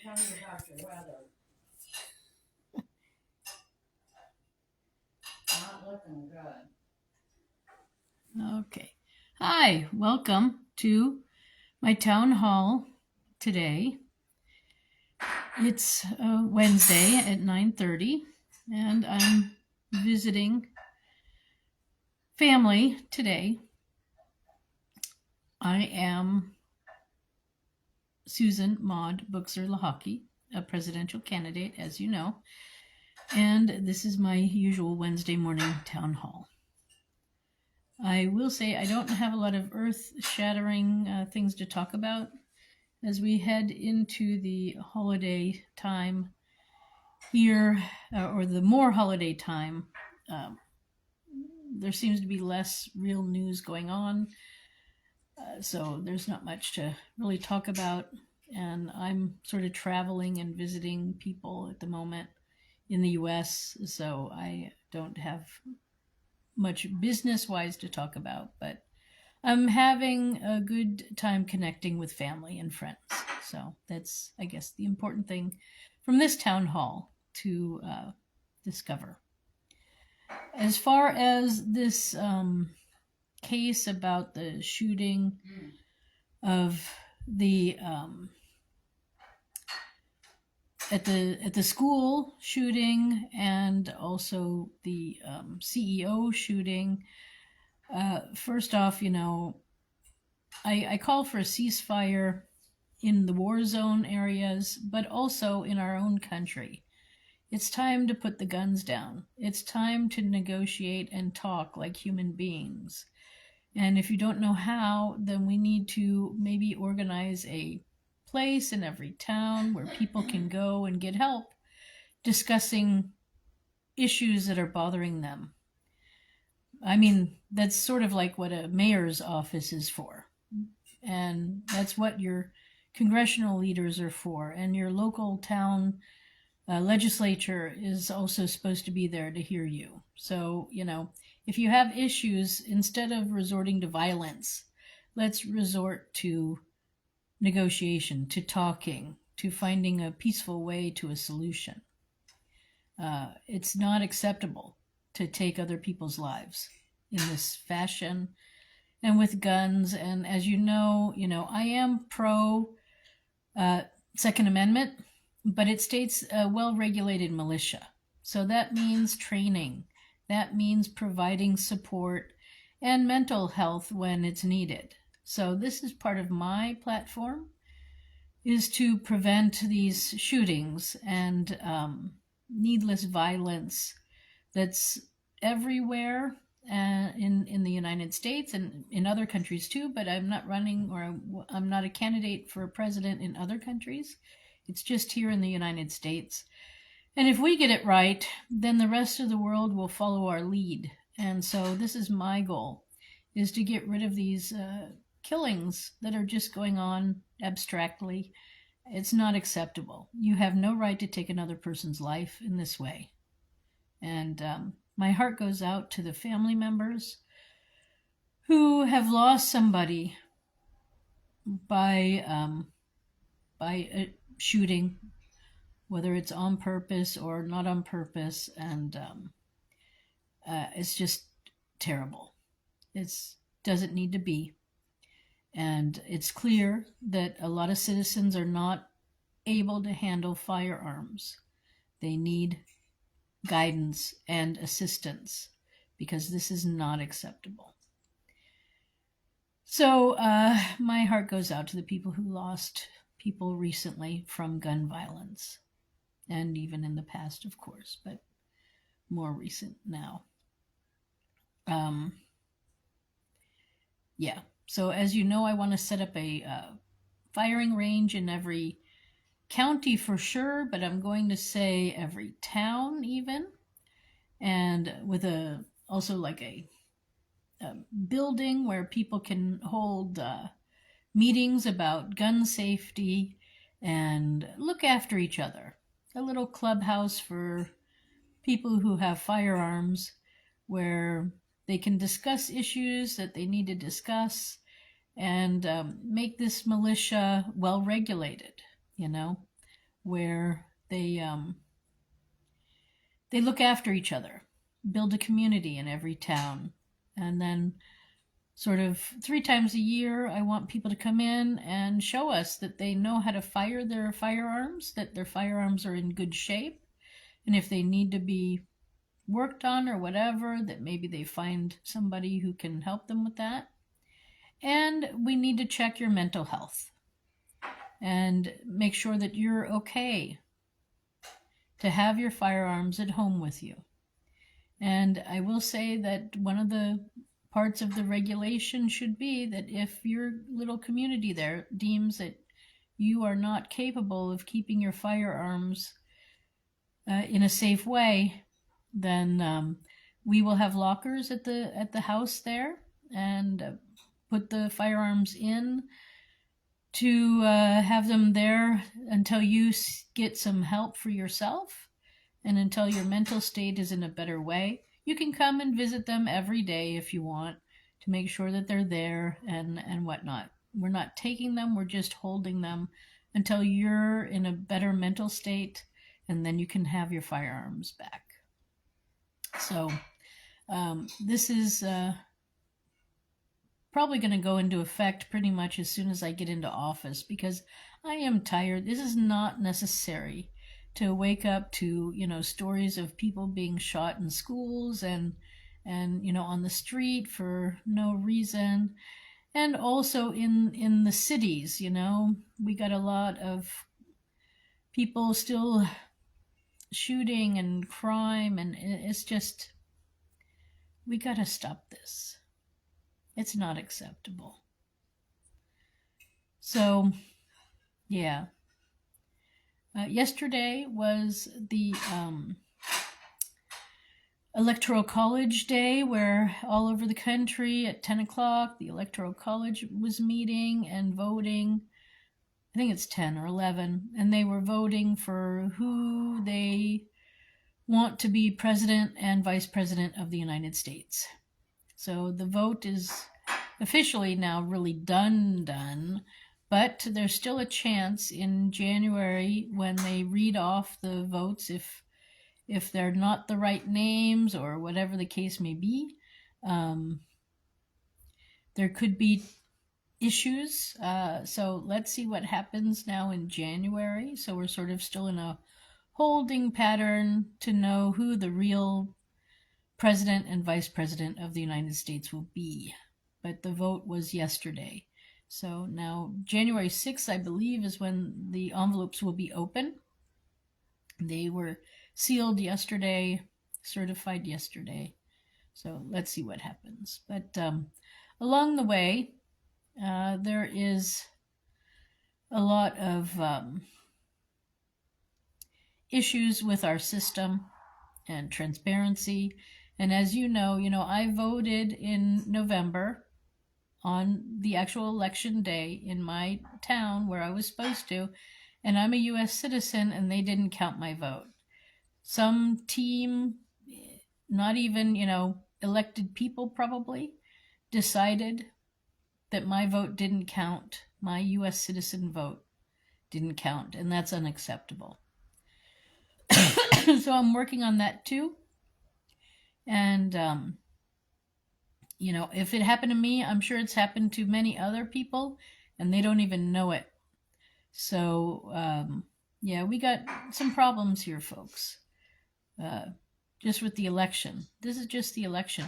tell you about your weather. Not looking good. Okay. Hi, welcome to my town hall today. It's Wednesday at 9:30, and I'm visiting family today. I am Susan Maud Buchser-Lochocki, a presidential candidate, as you know, and this is my usual Wednesday morning town hall. I will say I don't have a lot of earth-shattering things to talk about as we head into the holiday time here, or the more holiday time. There seems to be less real news going on, so there's not much to really talk about, and I'm sort of traveling and visiting people at the moment in the US, so I don't have much business-wise to talk about, but I'm having a good time connecting with family and friends. So that's, I guess, the important thing from this town hall to discover. As far as this case about the shooting of the at the school shooting, and also the CEO shooting. First off, I call for a ceasefire in the war zone areas, but also in our own country. It's time to put the guns down. It's time to negotiate and talk like human beings. And if you don't know how, then we need to maybe organize a place in every town where people can go and get help discussing issues that are bothering them. I mean, that's sort of like what a mayor's office is for. And that's what your congressional leaders are for. And your local town legislature is also supposed to be there to hear you. So, if you have issues, instead of resorting to violence, let's resort to negotiation, to talking, to finding a peaceful way to a solution. It's not acceptable to take other people's lives in this fashion and with guns. And as you know, I am pro Second Amendment, but it states a well-regulated militia. So that means training. That means providing support and mental health when it's needed. So this is part of my platform, is to prevent these shootings and needless violence that's everywhere in the United States and in other countries too, but I'm not running, or I'm not a candidate for president in other countries. It's just here in the United States. And if we get it right, then the rest of the world will follow our lead. And so this is my goal, is to get rid of these killings that are just going on abstractly. It's not acceptable. You have no right to take another person's life in this way. And my heart goes out to the family members who have lost somebody by a shooting, whether it's on purpose or not on purpose. And it's just terrible. It doesn't need to be. And it's clear that a lot of citizens are not able to handle firearms. They need guidance and assistance, because this is not acceptable. So my heart goes out to the people who lost people recently from gun violence, and even in the past, of course, but more recent now. Yeah. So as you know, I want to set up a firing range in every county for sure, but I'm going to say every town even, and with also like a building where people can hold meetings about gun safety and look after each other. A little clubhouse for people who have firearms where they can discuss issues that they need to discuss, and make this militia well regulated, where they look after each other, build a community in every town, and then sort of 3 times a year, I want people to come in and show us that they know how to fire their firearms, that their firearms are in good shape, and if they need to be worked on or whatever, that maybe they find somebody who can help them with that. And we need to check your mental health and make sure that you're okay to have your firearms at home with you. And I will say that one of the parts of the regulation should be that if your little community there deems that you are not capable of keeping your firearms in a safe way, then we will have lockers at the house there and put the firearms in to have them there until you get some help for yourself and until your mental state is in a better way. You can come and visit them every day if you want to make sure that they're there and whatnot. We're not taking them, we're just holding them until you're in a better mental state, and then you can have your firearms back. So this is probably going to go into effect pretty much as soon as I get into office, because I am tired. This is not necessary to wake up to, stories of people being shot in schools and on the street for no reason. And also in the cities, we got a lot of people still shooting and crime, and it's just, we got to stop this. It's not acceptable. So, yeah. Yesterday was the Electoral College Day, where all over the country at 10 o'clock, the Electoral College was meeting and voting. I think it's 10 or 11. And they were voting for who they want to be president and vice president of the United States. So the vote is officially now really done, but there's still a chance in January when they read off the votes, if they're not the right names or whatever the case may be, there could be issues. So let's see what happens now in January. So we're sort of still in a holding pattern to know who the real president and vice president of the United States will be. But the vote was yesterday. So now January 6th, I believe, is when the envelopes will be open. They were sealed yesterday, certified yesterday. So let's see what happens. But along the way, there is a lot of issues with our system and transparency. And as you know, I voted in November on the actual election day in my town where I was supposed to, and I'm a U.S. citizen, and they didn't count my vote. Some team, not even, elected people probably, decided that my vote didn't count, my U.S. citizen vote didn't count, and that's unacceptable. So I'm working on that too. And, if it happened to me, I'm sure it's happened to many other people, and they don't even know it. So, yeah, we got some problems here, folks. Just with the election. This is just the election.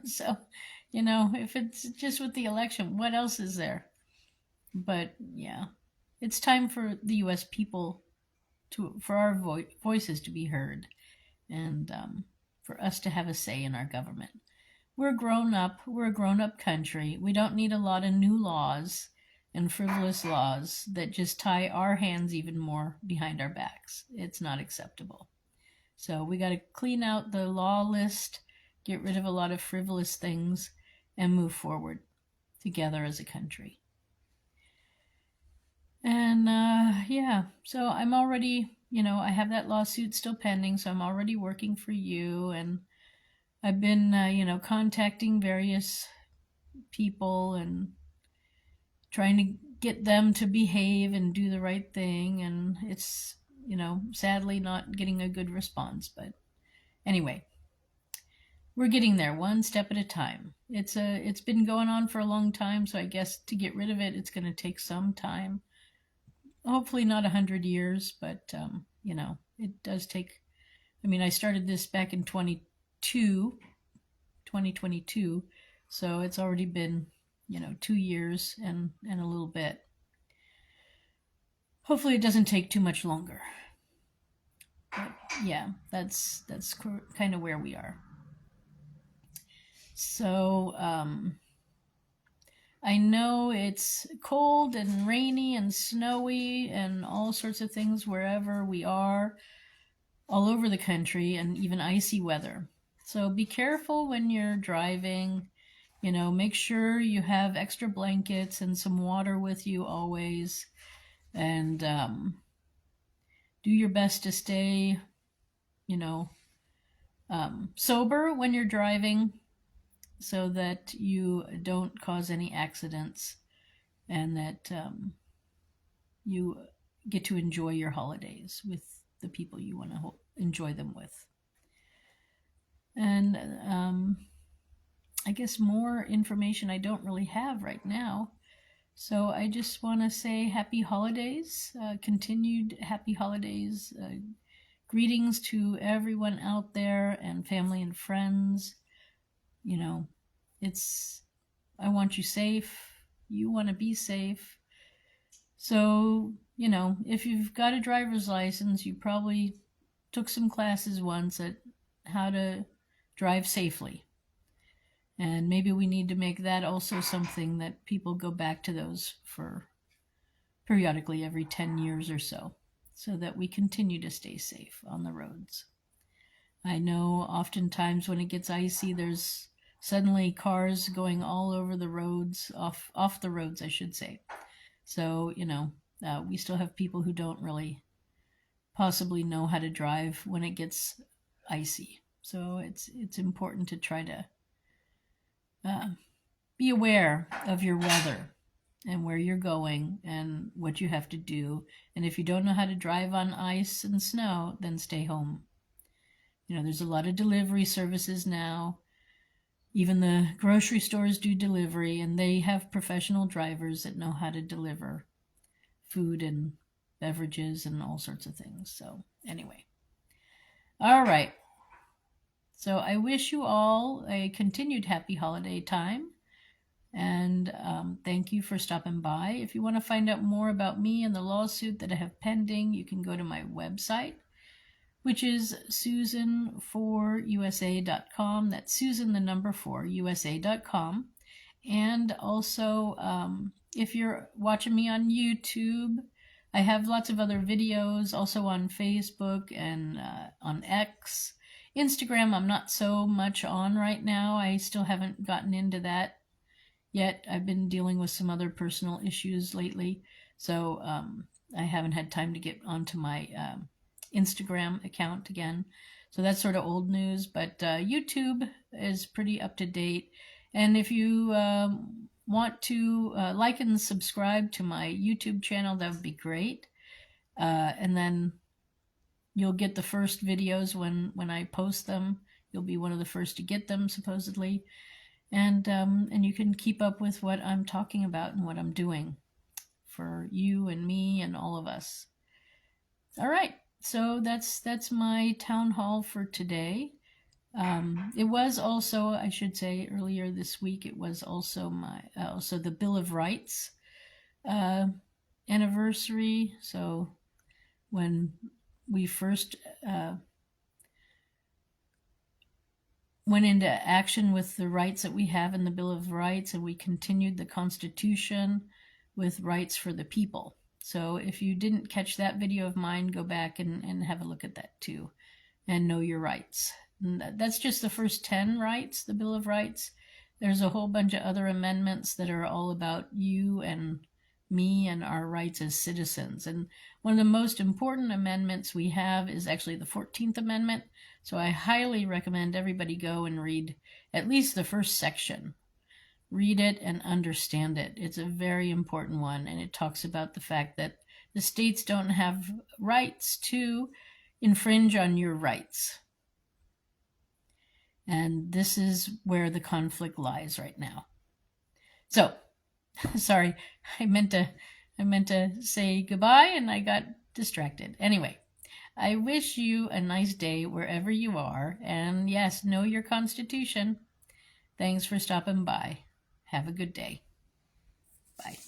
So, if it's just with the election, what else is there? But, yeah, it's time for the U.S. people for our voices to be heard, and for us to have a say in our government. We're grown up. We're a grown-up country. We don't need a lot of new laws and frivolous laws that just tie our hands even more behind our backs. It's not acceptable. So we got to clean out the law list, get rid of a lot of frivolous things, and move forward together as a country. And yeah, so I'm already, I have that lawsuit still pending, so I'm already working for you, and I've been, contacting various people and trying to get them to behave and do the right thing, and it's, sadly not getting a good response. But anyway, we're getting there one step at a time. It's been going on for a long time, so I guess to get rid of it, it's going to take some time. Hopefully not 100 years, but it does take. I mean, I started this back in 2022, so it's already been 2 years and a little bit. Hopefully it doesn't take too much longer. But yeah, that's kind of where we are. So I know it's cold and rainy and snowy and all sorts of things wherever we are, all over the country, and even icy weather. So be careful when you're driving. Make sure you have extra blankets and some water with you always. And do your best to stay, sober when you're driving so that you don't cause any accidents and that you get to enjoy your holidays with the people you want to enjoy them with. And I guess more information I don't really have right now. So I just want to say happy holidays, continued happy holidays, greetings to everyone out there and family and friends. I want you safe. You want to be safe. So, if you've got a driver's license, you probably took some classes once at how to drive safely. And maybe we need to make that also something that people go back to those for periodically every 10 years or so that we continue to stay safe on the roads. I know oftentimes when it gets icy, there's suddenly cars going all over the roads, off the roads, I should say. So, we still have people who don't really possibly know how to drive when it gets icy. So it's important to try to be aware of your weather and where you're going and what you have to do. And if you don't know how to drive on ice and snow, then stay home. There's a lot of delivery services now. Even the grocery stores do delivery, and they have professional drivers that know how to deliver food and beverages and all sorts of things. So anyway. All right. So I wish you all a continued happy holiday time. And thank you for stopping by. If you want to find out more about me and the lawsuit that I have pending, you can go to my website, which is susan4usa.com. That's Susan, the number 4, usa.com. And also, if you're watching me on YouTube, I have lots of other videos, also on Facebook and on X. Instagram, I'm not so much on right now. I still haven't gotten into that yet. I've been dealing with some other personal issues lately, so I haven't had time to get onto my Instagram account again. So that's sort of old news, but YouTube is pretty up to date. And if you want to like and subscribe to my YouTube channel, that would be great. And then you'll get the first videos when I post them. You'll be one of the first to get them, supposedly. And you can keep up with what I'm talking about and what I'm doing for you and me and all of us. All right. So that's my town hall for today. It was also, I should say, earlier this week, it was also the Bill of Rights anniversary. So when we first went into action with the rights that we have in the Bill of Rights, and we continued the Constitution with rights for the people. So if you didn't catch that video of mine, go back and have a look at that too, and know your rights. And that's just the first 10 rights, the Bill of Rights. There's a whole bunch of other amendments that are all about you and me and our rights as citizens. And one of the most important amendments we have is actually the 14th Amendment. So I highly recommend everybody go and read at least the first section. Read it and understand it. It's a very important one, and it talks about the fact that The states don't have rights to infringe on your rights. And this is where the conflict lies right now. So, sorry, I meant to say goodbye and I got distracted. Anyway, I wish you a nice day wherever you are, and yes, know your Constitution. Thanks for stopping by. Have a good day. Bye.